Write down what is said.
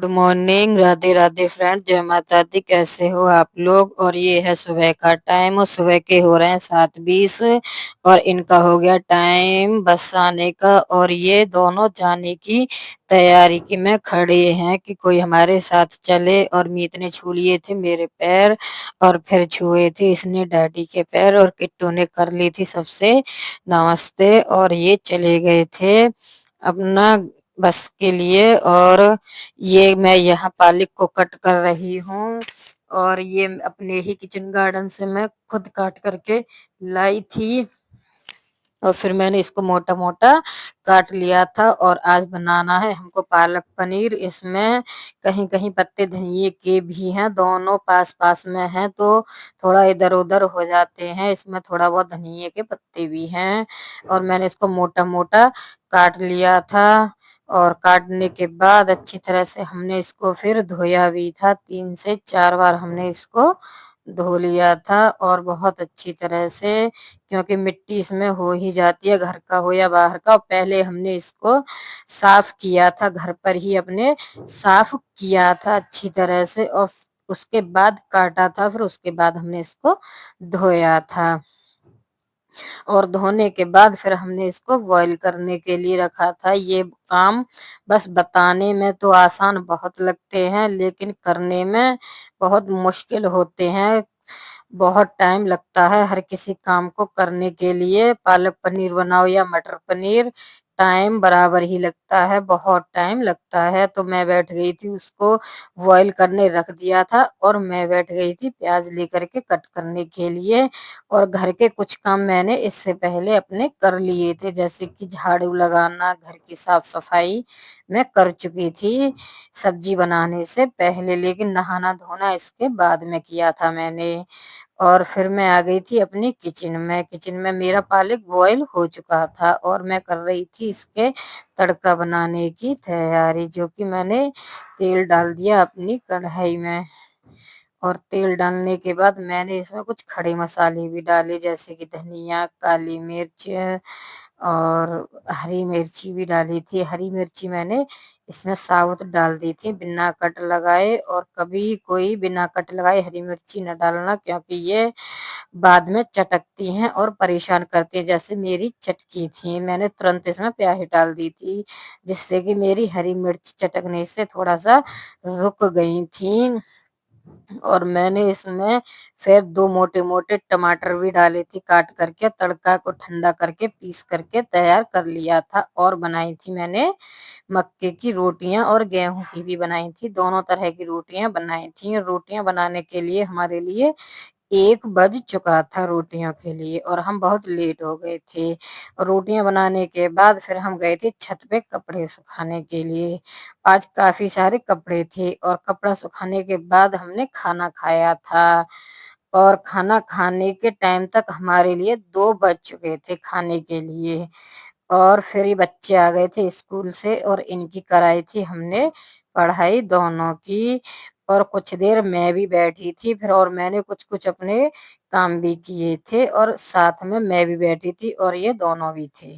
Good morning, Radhe Radhe friend, जय माता दी। कैसे हो आप लोग? और ये है सुबह का टाइम और सुबह के हो रहे हैं 7:20 और इनका हो गया टाइम बस आने का। और ये दोनों जाने की तैयारी की में खड़े हैं कि कोई हमारे साथ चले। और मीत ने छू लिए थे मेरे पैर और फिर छुए थे इसने डैडी के पैर। और किट्टू ने कर ली थी सबसे नमस्ते और ये चले गए थे अपना बस के लिए। और ये मैं यहाँ पालक को कट कर रही हूँ और ये अपने ही किचन गार्डन से मैं खुद काट करके लाई थी। और फिर मैंने इसको मोटा मोटा काट लिया था और आज बनाना है हमको पालक पनीर। इसमें कहीं कहीं पत्ते धनिए के भी हैं, दोनों पास पास में हैं तो थोड़ा इधर उधर हो जाते हैं। इसमें थोड़ा बहुत धनिए के पत्ते भी हैं और मैंने इसको मोटा मोटा काट लिया था। और काटने के बाद अच्छी तरह से हमने इसको फिर धोया भी था, 3 से 4 बार हमने इसको धो लिया था और बहुत अच्छी तरह से, क्योंकि मिट्टी इसमें हो ही जाती है, घर का हो या बाहर का। पहले हमने इसको साफ किया था, घर पर ही अपने साफ किया था अच्छी तरह से और उसके बाद काटा था। फिर उसके बाद हमने इसको धोया था और धोने के बाद फिर हमने इसको बॉईल करने के लिए रखा था। ये काम बस बताने में तो आसान बहुत लगते हैं लेकिन करने में बहुत मुश्किल होते हैं। बहुत टाइम लगता है हर किसी काम को करने के लिए। पालक पनीर बनाओ या मटर पनीर, टाइम बराबर ही लगता है, बहुत टाइम लगता है। तो मैं बैठ गई थी, उसको बॉईल करने रख दिया था और मैं बैठ गई थी प्याज लेकर के कट करने के लिए। और घर के कुछ काम मैंने इससे पहले अपने कर लिए थे, जैसे कि झाड़ू लगाना, घर की साफ सफाई मैं कर चुकी थी सब्जी बनाने से पहले, लेकिन नहाना धोना इसके बाद में किया था मैंने। और फिर मैं आ गई थी अपनी किचन में। किचन में मेरा पालक बॉईल हो चुका था और मैं कर रही थी इसके तड़का बनाने की तैयारी, जो कि मैंने तेल डाल दिया अपनी कढ़ाई में। और तेल डालने के बाद मैंने इसमें कुछ खड़े मसाले भी डाले, जैसे कि धनिया, काली मिर्च और हरी मिर्ची भी डाली थी। हरी मिर्ची मैंने इसमें साबुत डाल दी थी बिना कट लगाए। और कभी कोई बिना कट लगाए हरी मिर्ची न डालना, क्योंकि ये बाद में चटकती हैं और परेशान करती हैं, जैसे मेरी चटकी थी। मैंने तुरंत इसमें प्याज डाल दी थी, जिससे कि मेरी हरी मिर्च चटकने से थोड़ा सा रुक गई थी। और मैंने इसमें फिर 2 मोटे-मोटे टमाटर भी डाले थे काट करके। तड़का को ठंडा करके पीस करके तैयार कर लिया था। और बनाई थी मैंने मक्के की रोटियां और गेहूं की भी बनाई थी, दोनों तरह की रोटियां बनाई थी। रोटियां बनाने के लिए हमारे लिए 1 बज चुका था रोटियों के लिए और हम बहुत लेट हो गए थे। रोटियां बनाने के बाद फिर हम गए थे छत पे कपड़े सुखाने के लिए। आज काफी सारे कपड़े थे और कपड़ा सुखाने के बाद हमने खाना खाया था। और खाना खाने के टाइम तक हमारे लिए 2 बज चुके थे खाने के लिए। और फिर ये बच्चे आ गए थे स्कूल से और इनकी कराई थी हमने पढ़ाई दोनों की। और कुछ देर मैं भी बैठी थी फिर, और मैंने कुछ कुछ अपने काम भी किए थे और साथ में मैं भी बैठी थी और ये दोनों भी थे।